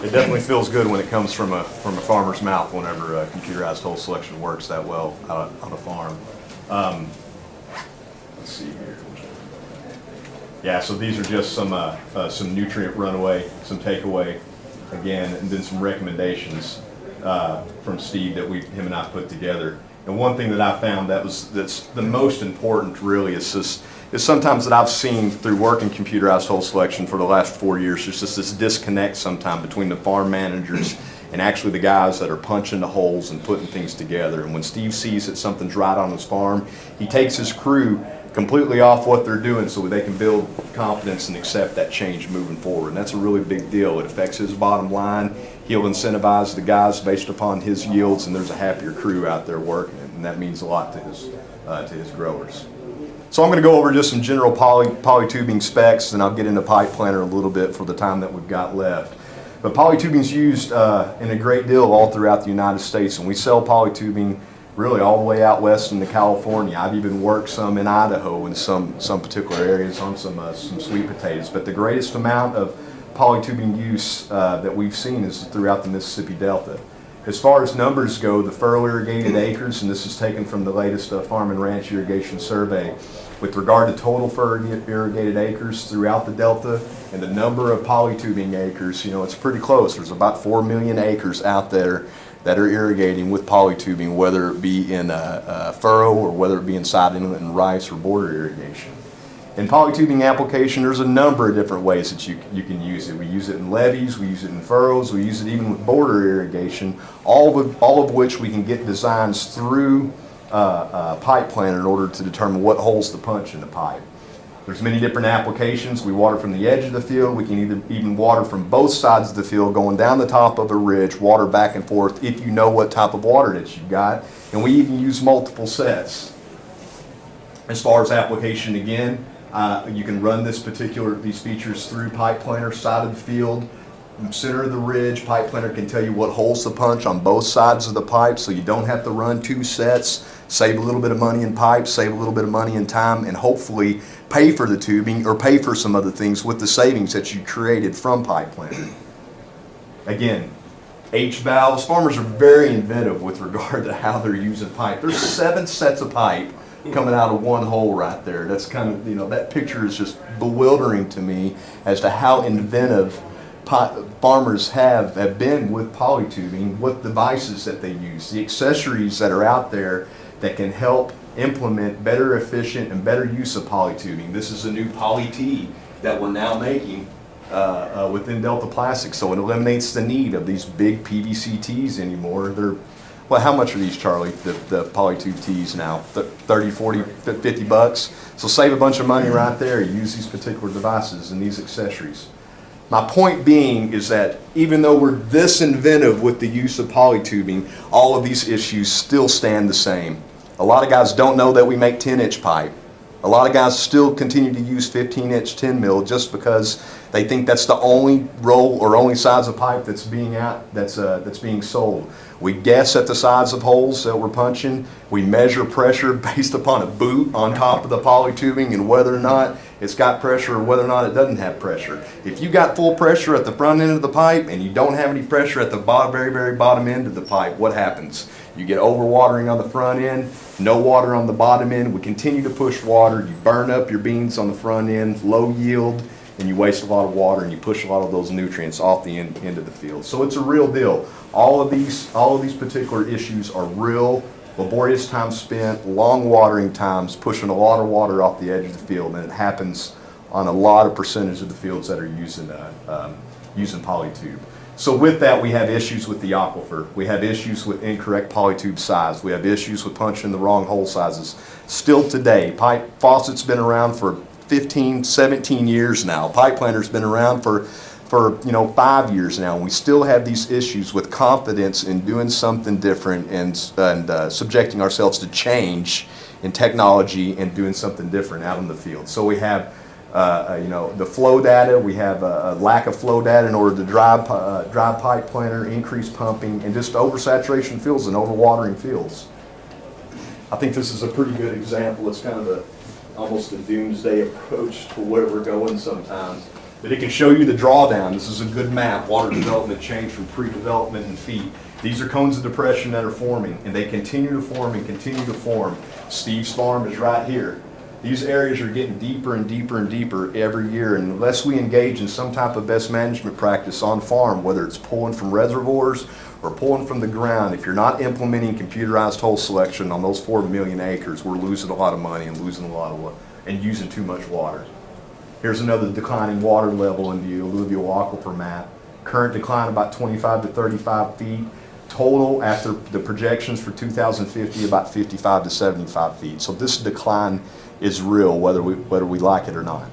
it definitely feels good when it comes from a farmer's mouth whenever computerized hole selection works that well out on a farm. Let's see here. Yeah, so these are just some nutrient runaway, some takeaway, again, and then some recommendations from Steve that him and I put together. And one thing that I found that's the most important really is sometimes that I've seen through working computerized hole selection for the last 4 years, there's just this disconnect sometime between the farm managers and actually the guys that are punching the holes and putting things together. And when Steve sees that something's right on his farm, he takes his crew completely off what they're doing so they can build confidence and accept that change moving forward. And that's a really big deal. It affects his bottom line. He'll incentivize the guys based upon his yields, and there's a happier crew out there working, and that means a lot to his growers. So I'm going to go over just some general polytubing specs, and I'll get into pipe planter a little bit for the time that we've got left. But polytubing is used in a great deal all throughout the United States, and we sell polytubing really all the way out west into California. I've even worked some in Idaho in some particular areas on some sweet potatoes. But the greatest amount of polytubing use that we've seen is throughout the Mississippi Delta. As far as numbers go, the furrow irrigated acres, and this is taken from the latest Farm and Ranch Irrigation Survey, with regard to total furrow irrigated acres throughout the Delta and the number of polytubing acres, it's pretty close. There's about 4 million acres out there that are irrigating with polytubing, whether it be in a furrow or whether it be inside inlet and rice or border irrigation. In polytubing application, there's a number of different ways that you can use it. We use it in levees, we use it in furrows, we use it even with border irrigation, all of which we can get designs through pipe planter in order to determine what holes to punch in the pipe. There's many different applications. We water from the edge of the field. We can even water from both sides of the field, going down the top of a ridge, water back and forth if you know what type of water that you've got. And we even use multiple sets. As far as application, again, you can run these features through pipe planter, side of the field, center of the ridge. Pipe planter can tell you what holes to punch on both sides of the pipe, so you don't have to run 2 sets. Save a little bit of money in pipes, save a little bit of money in time, and hopefully pay for the tubing or pay for some other things with the savings that you created from pipe planter. Again, H-valves. Farmers are very inventive with regard to how they're using pipe. There's 7 sets of pipe coming out of one hole right there. That's kind of, that picture is just bewildering to me as to how inventive farmers have been with polytubing, what devices that they use, the accessories that are out there that can help implement better, efficient, and better use of polytubing. This is a new poly tee that we're now making within Delta Plastics, so it eliminates the need of these big PVC tees anymore. Well, how much are these, Charlie, the polytube tees now? 30, 40, 50 bucks? So save a bunch of money right there. Use these particular devices and these accessories. My point being is that even though we're this inventive with the use of polytubing, all of these issues still stand the same. A lot of guys don't know that we make 10-inch pipe. A lot of guys still continue to use 15-inch 10 mil just because they think that's the only roll or only size of pipe that's being sold. We guess at the size of holes that we're punching. We measure pressure based upon a boot on top of the polytubing and whether or not it's got pressure or whether or not it doesn't have pressure. If you got full pressure at the front end of the pipe and you don't have any pressure at the very, very bottom end of the pipe, what happens? You get overwatering on the front end, no water on the bottom end. We continue to push water. You burn up your beans on the front end, low yield, and you waste a lot of water and you push a lot of those nutrients off the end of the field. So it's a real deal. All of these particular issues are real, laborious time spent, long watering times, pushing a lot of water off the edge of the field, and it happens on a lot of percentage of the fields that are using polytube. So with that, we have issues with the aquifer. We have issues with incorrect polytube size. We have issues with punching the wrong hole sizes. Still today, pipe faucet's been around for 15, 17 years now. Pipe planter's been around for 5 years now. And we still have these issues with confidence in doing something different and subjecting ourselves to change in technology and doing something different out in the field. So we have the flow data. We have a lack of flow data in order to drive pipe planter, increase pumping, and just oversaturation fields and overwatering fields. I think this is a pretty good example. It's kind of almost a doomsday approach to where we're going sometimes. But it can show you the drawdown. This is a good map. Water development change from pre-development in feet. These are cones of depression that are forming, and they continue to form and continue to form. Steve's farm is right here. These areas are getting deeper and deeper and deeper every year, and unless we engage in some type of best management practice on farm, whether it's pulling from reservoirs or pulling from the ground, if you're not implementing computerized hole selection on those 4 million acres, we're losing a lot of money and losing a lot of and using too much water. Here's another declining water level in the alluvial aquifer map. Current decline about 25 to 35 feet. Total after the projections for 2050 about 55 to 75 feet. So this decline is real, whether we like it or not.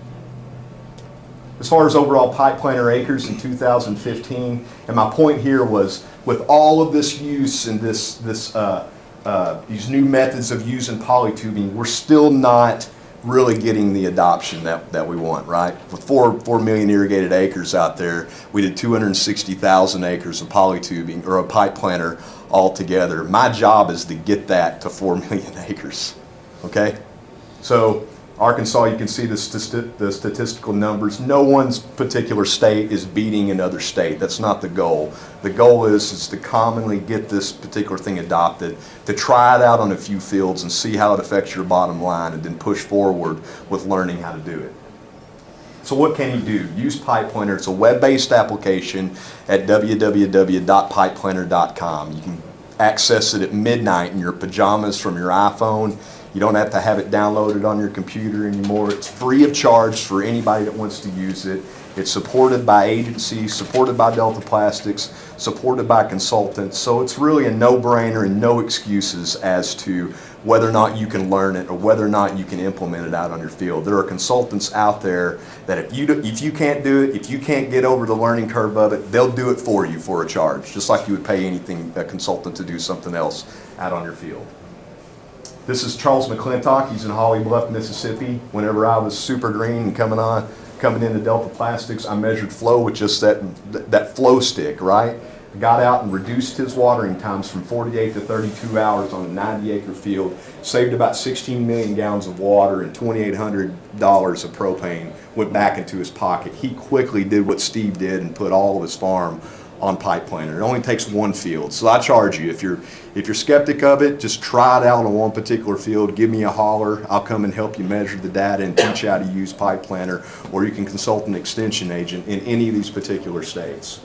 As far as overall pipe planter acres in 2015, and my point here was with all of this use and these new methods of using polytubing, we're still not really getting the adoption that we want, right? With 4 million irrigated acres out there, we did 260,000 acres of polytubing or a pipe planter altogether. My job is to get that to 4 million acres, okay? So Arkansas, you can see the statistical numbers. No one's particular state is beating another state. That's not the goal. The goal is to commonly get this particular thing adopted, to try it out on a few fields and see how it affects your bottom line, and then push forward with learning how to do it. So what can you do? Use Pipe Planter. It's a web-based application at www.pipeplanter.com. You can access it at midnight in your pajamas from your iPhone. You don't have to have it downloaded on your computer anymore. It's free of charge for anybody that wants to use it. It's supported by agencies, supported by Delta Plastics, supported by consultants. So it's really a no-brainer and no excuses as to whether or not you can learn it or whether or not you can implement it out on your field. There are consultants out there that if you can't do it, if you can't get over the learning curve of it, they'll do it for you for a charge, just like you would pay a consultant to do something else out on your field. This is Charles McClintock. He's in Holly Bluff, Mississippi. Whenever I was super green and coming into Delta Plastics, I measured flow with just that flow stick, right? I got out and reduced his watering times from 48 to 32 hours on a 90-acre field, saved about 16 million gallons of water, and $2,800 of propane went back into his pocket. He quickly did what Steve did and put all of his farm on Pipe Planter. It only takes one field. So I charge you, if you're skeptic of it, just try it out on one particular field, give me a holler, I'll come and help you measure the data and teach you how to use Pipe Planter, or you can consult an extension agent in any of these particular states.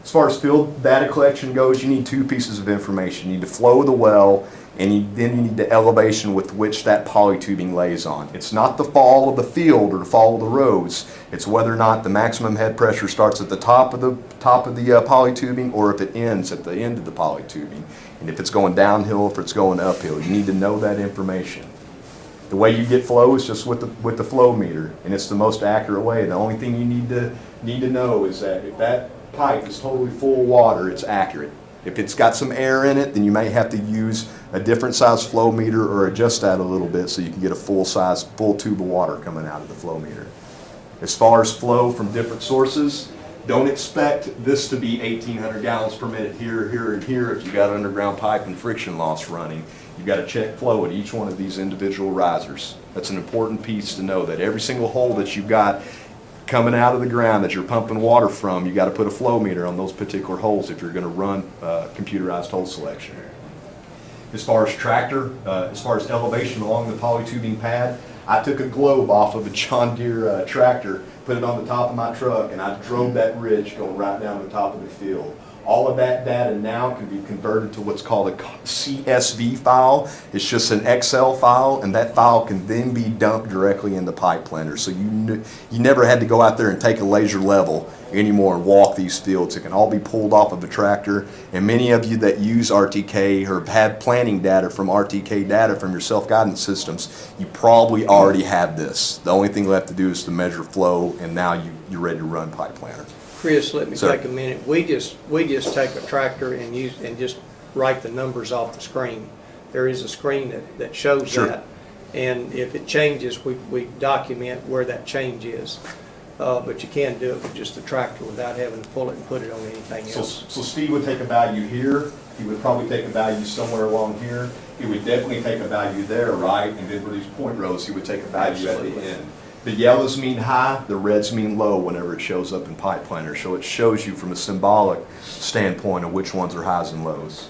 As far as field data collection goes, you need 2 pieces of information. You need the flow of the well, and then you need the elevation with which that polytubing lays on. It's not the fall of the field or the fall of the rows. It's whether or not the maximum head pressure starts at the top of the polytubing, or if it ends at the end of the polytubing. And if it's going downhill, if it's going uphill, you need to know that information. The way you get flow is just with the flow meter, and it's the most accurate way. The only thing you need to know is that if that pipe is totally full of water, it's accurate. If it's got some air in it, then you may have to use a different size flow meter or adjust that a little bit so you can get a full tube of water coming out of the flow meter. As far as flow from different sources, don't expect this to be 1,800 gallons per minute here, here, and here if you got underground pipe and friction loss running. You've got to check flow at each one of these individual risers. That's an important piece to know, that every single hole that you've got coming out of the ground that you're pumping water from, you got to put a flow meter on those particular holes if you're going to run computerized hole selection. As far as as far as elevation along the polytubing pad, I took a globe off of a John Deere tractor, put it on the top of my truck, and I drove that ridge going right down the top of the field. All of that data now can be converted to what's called a CSV file. It's just an Excel file, and that file can then be dumped directly in the Pipe Planter. So you never had to go out there and take a laser level anymore and walk these fields. It can all be pulled off of the tractor. And many of you that use RTK or have had planning data from RTK data from your self-guidance systems, you probably already have this. The only thing left to do is to measure flow, and now you're ready to run Pipe Planter. Chris, let me take a minute. We just take a tractor and just write the numbers off the screen. There is a screen that shows that, and if it changes, we document where that change is. But you can do it with just the tractor without having to pull it and put it on anything else. So Steve would take a value here. He would probably take a value somewhere along here. He would definitely take a value there, right? And then for these point rows, he would take a value at the end. The yellows mean high, the reds mean low whenever it shows up in pipe planner. So it shows you from a symbolic standpoint of which ones are highs and lows.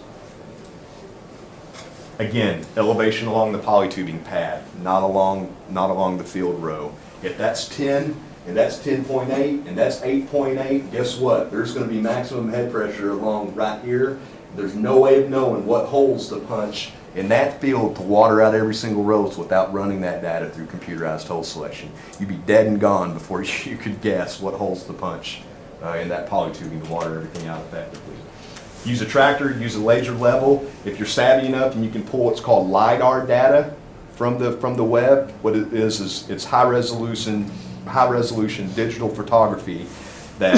Again, elevation along the polytubing pad, not along the field row. If that's 10, and that's 10.8, and that's 8.8, guess what? There's going to be maximum head pressure along right here. There's no way of knowing what holes to punch in that field to water out every single rows without running that data through computerized hole selection. You'd be dead and gone before you could guess what holes to punch in that polytubing to water everything out effectively. Use a tractor, use a laser level. If you're savvy enough and you can pull what's called LiDAR data from the web, what it is it's high resolution digital photography that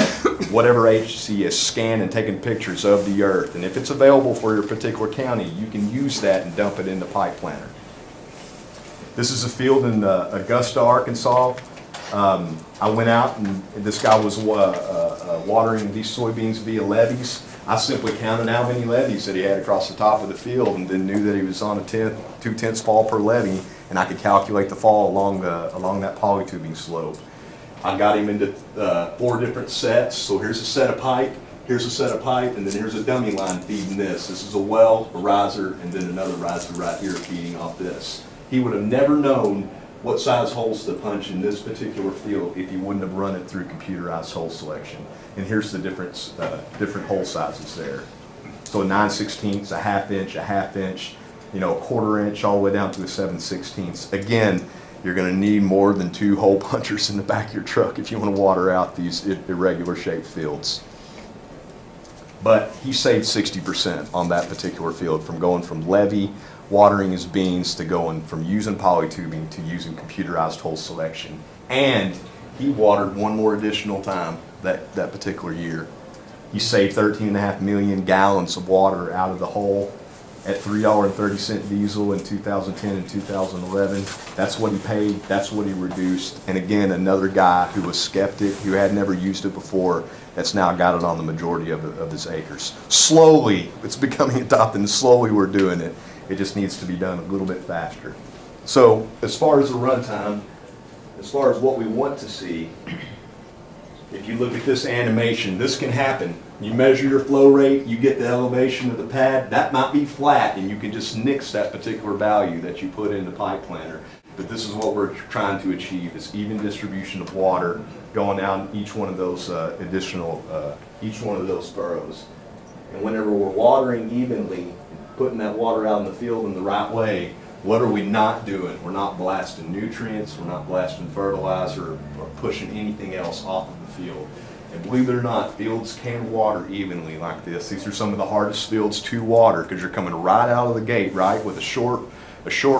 whatever agency is scanning and taking pictures of the earth. And if it's available for your particular county, you can use that and dump it into pipe planner. This is a field in Augusta, Arkansas. I went out and this guy was watering these soybeans via levees. I simply counted how many levees that he had across the top of the field and then knew that he was on a 2/10 fall per levee, and I could calculate the fall along that polytubing slope. I got him into 4 different sets. So here's a set of pipe, here's a set of pipe, and then here's a dummy line feeding this. This is a well, a riser, and then another riser right here feeding off this. He would have never known what size holes to punch in this particular field if you wouldn't have run it through computerized hole selection. And here's the different hole sizes there. So a 9/16, a half inch, you know, a 1/4 inch, all the way down to a 7/16. Again, you're going to need more than 2 hole punchers in the back of your truck if you want to water out these irregular shaped fields. But he saved 60% on that particular field from going from levee, watering his beans, to going from using polytubing to using computerized hole selection. And he watered one more additional time that particular year. He saved 13.5 million gallons of water out of the hole at $3.30 diesel in 2010 and 2011. That's what he paid, that's what he reduced. And again, another guy who was skeptic, who had never used it before, that's now got it on the majority of his acres. Slowly, it's becoming adopted, and slowly we're doing it. It just needs to be done a little bit faster. So as far as the runtime, as far as what we want to see, if you look at this animation, this can happen. You measure your flow rate, you get the elevation of the pad, that might be flat, and you can just nix that particular value that you put in the pipe planner. But this is what we're trying to achieve, is even distribution of water going down each one of those each one of those furrows. And whenever we're watering evenly, putting that water out in the field in the right way, what are we not doing? We're not blasting nutrients, we're not blasting fertilizer, or pushing anything else off of the field. And believe it or not, fields can water evenly like this. These are some of the hardest fields to water because you're coming right out of the gate, right, with a short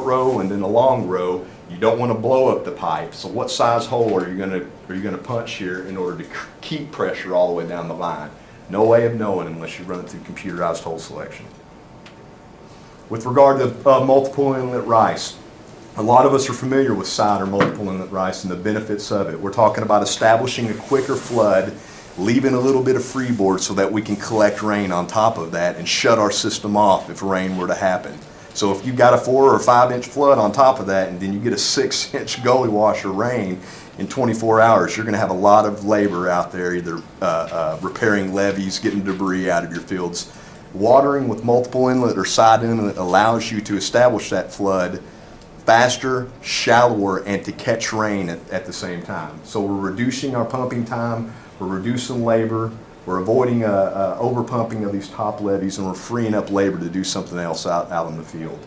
row and then a long row. You don't want to blow up the pipe. So what size hole are you going to punch here in order to keep pressure all the way down the line? No way of knowing unless you run it through computerized hole selection. With regard to multiple inlet rice, a lot of us are familiar with side or multiple inlet rice and the benefits of it. We're talking about establishing a quicker flood, leaving a little bit of freeboard so that we can collect rain on top of that and shut our system off if rain were to happen. So if you've got a 4 or 5 inch flood on top of that, and then you get a 6 inch gully wash or rain in 24 hours, you're going to have a lot of labor out there, either repairing levees, getting debris out of your fields. Watering with multiple inlet or side inlet allows you to establish that flood faster, shallower, and to catch rain at the same time. So we're reducing our pumping time, we're reducing labor, we're avoiding over pumping of these top levees, and we're freeing up labor to do something else out in the field.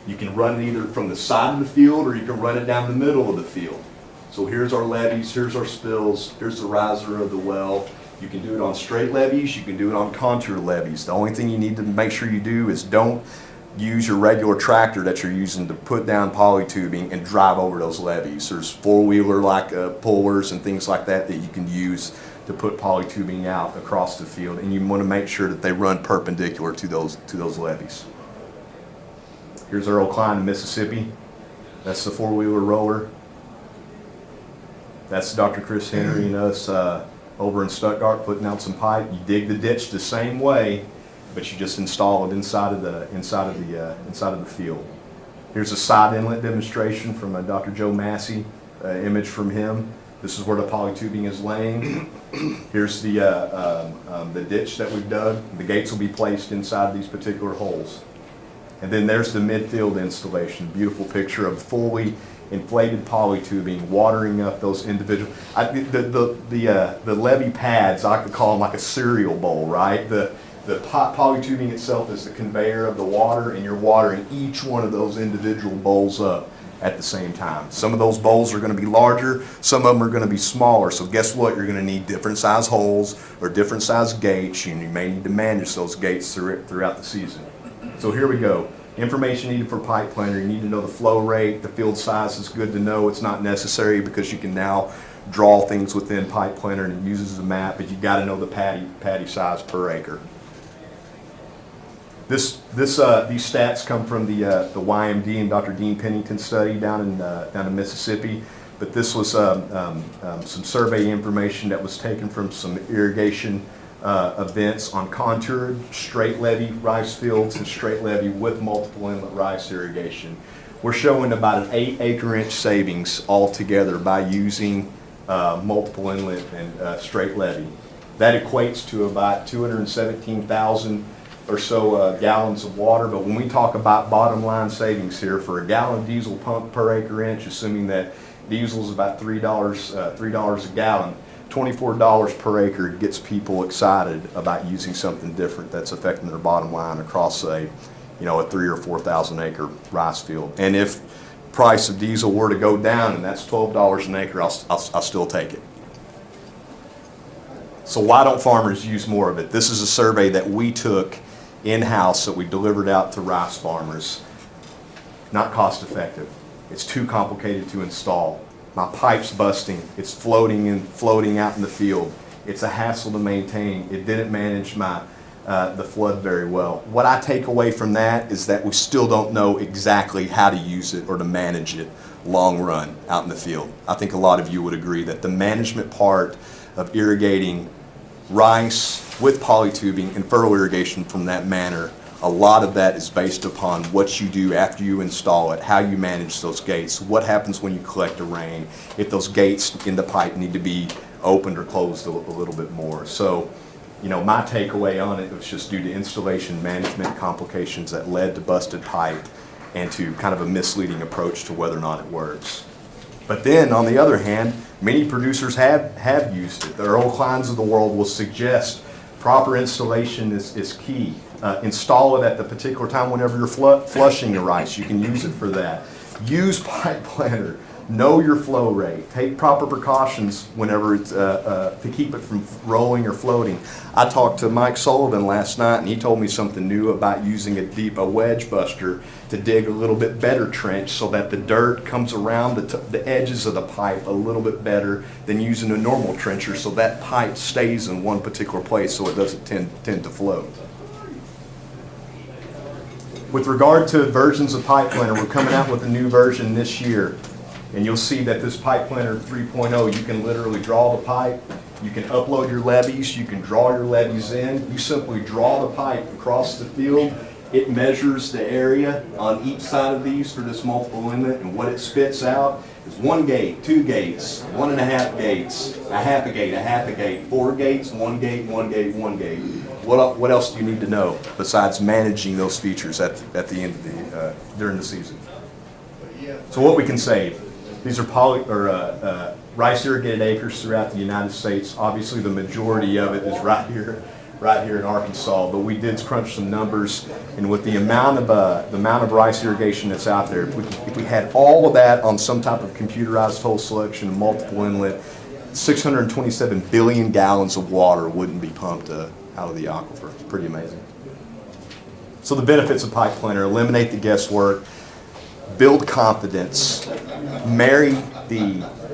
You can run it either from the side of the field or you can run it down the middle of the field. So here's our levees, here's our spills, here's the riser of the well. You can do it on straight levees, you can do it on contour levees. The only thing you need to make sure you do is don't use your regular tractor that you're using to put down polytubing and drive over those levees. There's four-wheeler like pullers and things like that that you can use to put polytubing out across the field, and you want to make sure that they run perpendicular to those levees. Here's our old client in Mississippi. That's the four-wheeler roller. That's Dr. Chris Henry and us over in Stuttgart putting out some pipe. You dig the ditch the same way, but you just install it inside of the field. Here's a side inlet demonstration from Dr. Joe Massey image from him. This is where the polytubing is laying. Here's the ditch that we've dug. The gates will be placed inside these particular holes. And then there's the midfield installation. Beautiful picture of fully inflated polytubing, watering up those individual. The levee pads, I could call them like a cereal bowl, right? The polytubing itself is the conveyor of the water, and you're watering each one of those individual bowls up at the same time. Some of those bowls are going to be larger, some of them are going to be smaller. So guess what? You're going to need different size holes or different size gates, and you may need to manage those gates throughout the season. So here we go. Information needed for pipe planter. You need to know the flow rate. The field size is good to know. It's not necessary because you can now draw things within pipe planter and it uses a map, but you got to know the paddy size per acre. These stats come from the YMD and Dr. Dean Pennington study down in Mississippi. But this was some survey information that was taken from some irrigation events on contoured straight levee rice fields and straight levee with multiple inlet rice irrigation. We're showing about an 8-acre-inch savings altogether by using multiple inlet and straight levee. That equates to about 217,000 or so gallons of water. But when we talk about bottom line savings here, for a gallon of diesel pumped per acre inch, assuming that diesel is about $3 a gallon, $24 per acre gets people excited about using something different that's affecting their bottom line across a 3,000 or 4,000 acre rice field. And if price of diesel were to go down and that's $12 an acre, I'll still take it. So why don't farmers use more of it? This is a survey that we took in-house that we delivered out to rice farmers. Not cost effective. It's too complicated to install. My pipe's busting. It's floating out in the field. It's a hassle to maintain. It didn't manage the flood very well. What I take away from that is that we still don't know exactly how to use it or to manage it long run out in the field. I think a lot of you would agree that the management part of irrigating rice with polytubing and furrow irrigation from that manner, a lot of that is based upon what you do after you install it, how you manage those gates, what happens when you collect the rain, if those gates in the pipe need to be opened or closed a little bit more. So, my takeaway on it was just due to installation management complications that led to busted pipe and to kind of a misleading approach to whether or not it works. But then, on the other hand, many producers have used it. The Earl Kleins of the world will suggest proper installation is key. Install it at the particular time whenever you're flushing the rice. You can use it for that. Use pipe planter. Know your flow rate. Take proper precautions whenever it's to keep it from rolling or floating. I talked to Mike Sullivan last night, and he told me something new about using a wedge buster to dig a little bit better trench so that the dirt comes around the edges of the pipe a little bit better than using a normal trencher, so that pipe stays in one particular place so it doesn't tend to float. With regard to versions of pipe planter, we're coming out with a new version this year. And you'll see that this pipe planter 3.0, you can literally draw the pipe, you can upload your levees, you can draw your levees in. You simply draw the pipe across the field. It measures the area on each side of these for this multiple inlet, and what it spits out is 1 gate, 2 gates, 1.5 gates, a half a gate, 4 gates, 1 gate, 1 gate, 1 gate. What else do you need to know besides managing those features at the end of during the season? So what we can save. These are rice irrigated acres throughout the United States. Obviously, the majority of it is right here in Arkansas. But we did crunch some numbers, and with the amount of rice irrigation that's out there, if we had all of that on some type of computerized hole selection and multiple inlet, 627 billion gallons of water wouldn't be pumped out of the aquifer. It's pretty amazing. So the benefits of pipe planter: eliminate the guesswork, build confidence, marry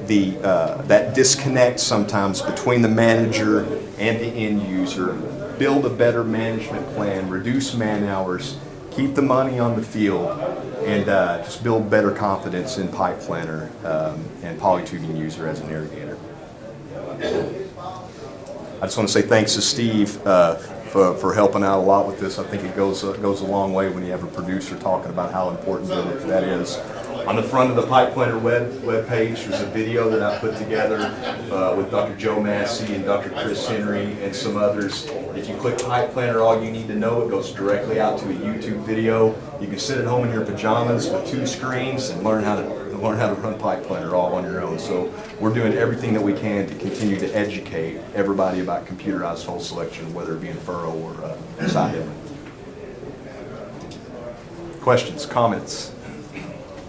that disconnect sometimes between the manager and the end user, build a better management plan, reduce man hours, keep the money on the field, and just build better confidence in pipe planter and polytubing user as an irrigator. I just want to say thanks to Steve for helping out a lot with this. I think it goes a long way when you have a producer talking about how important that is. On the front of the Pipe Planner web page, there's a video that I put together with Dr. Joe Massey and Dr. Chris Henry and some others. If you click Pipe Planner, all you need to know, it goes directly out to a YouTube video. You can sit at home in your pajamas with 2 screens and learn how to run Pipe Planner all on your own. So we're doing everything that we can to continue to educate everybody about computerized hole selection, whether it be in furrow or side inlet. Questions, comments?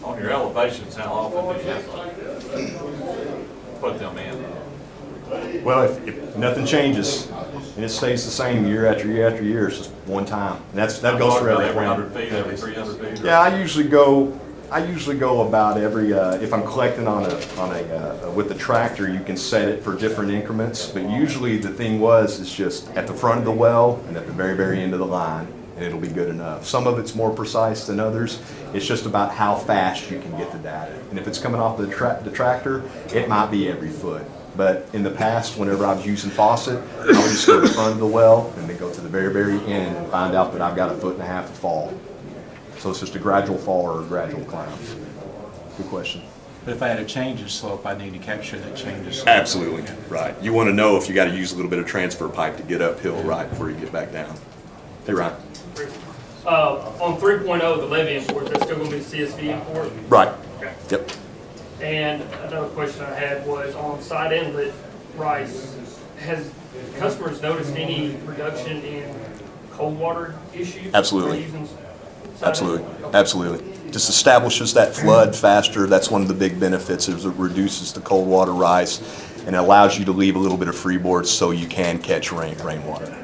On your elevations, how often do you have to put them in? Well, if nothing changes and it stays the same year after year after year, it's just one time. And that goes for every Every plant. 100 feet, every 300 feet? Yeah, I usually go about every, if I'm collecting with the tractor, you can set it for different increments, but usually the thing is just at the front of the well and at the very, very end of the line, and it'll be good enough. Some of it's more precise than others. It's just about how fast you can get the data. And if it's coming off the tractor, it might be every foot. But in the past, whenever I was using faucet, I would just go to the front of the well and then go to the very, very end and find out that I've got 1.5 feet of fall. So it's just a gradual fall or a gradual climb. Good question. But if I had a change in slope, I need to capture that change in slope. Absolutely, right. You want to know if you got to use a little bit of transfer pipe to get uphill right before you get back down. Hey, Ryan. On 3.0, the levy import, that's still going to be CSV import? Right. Okay. Yep. And another question I had was on side inlet rice, has customers noticed any reduction in cold water issues? Absolutely. Using side Absolutely. inlet? Okay. Absolutely. Just establishes that flood faster. That's one of the big benefits is it reduces the cold water rise and it allows you to leave a little bit of freeboard so you can catch rainwater.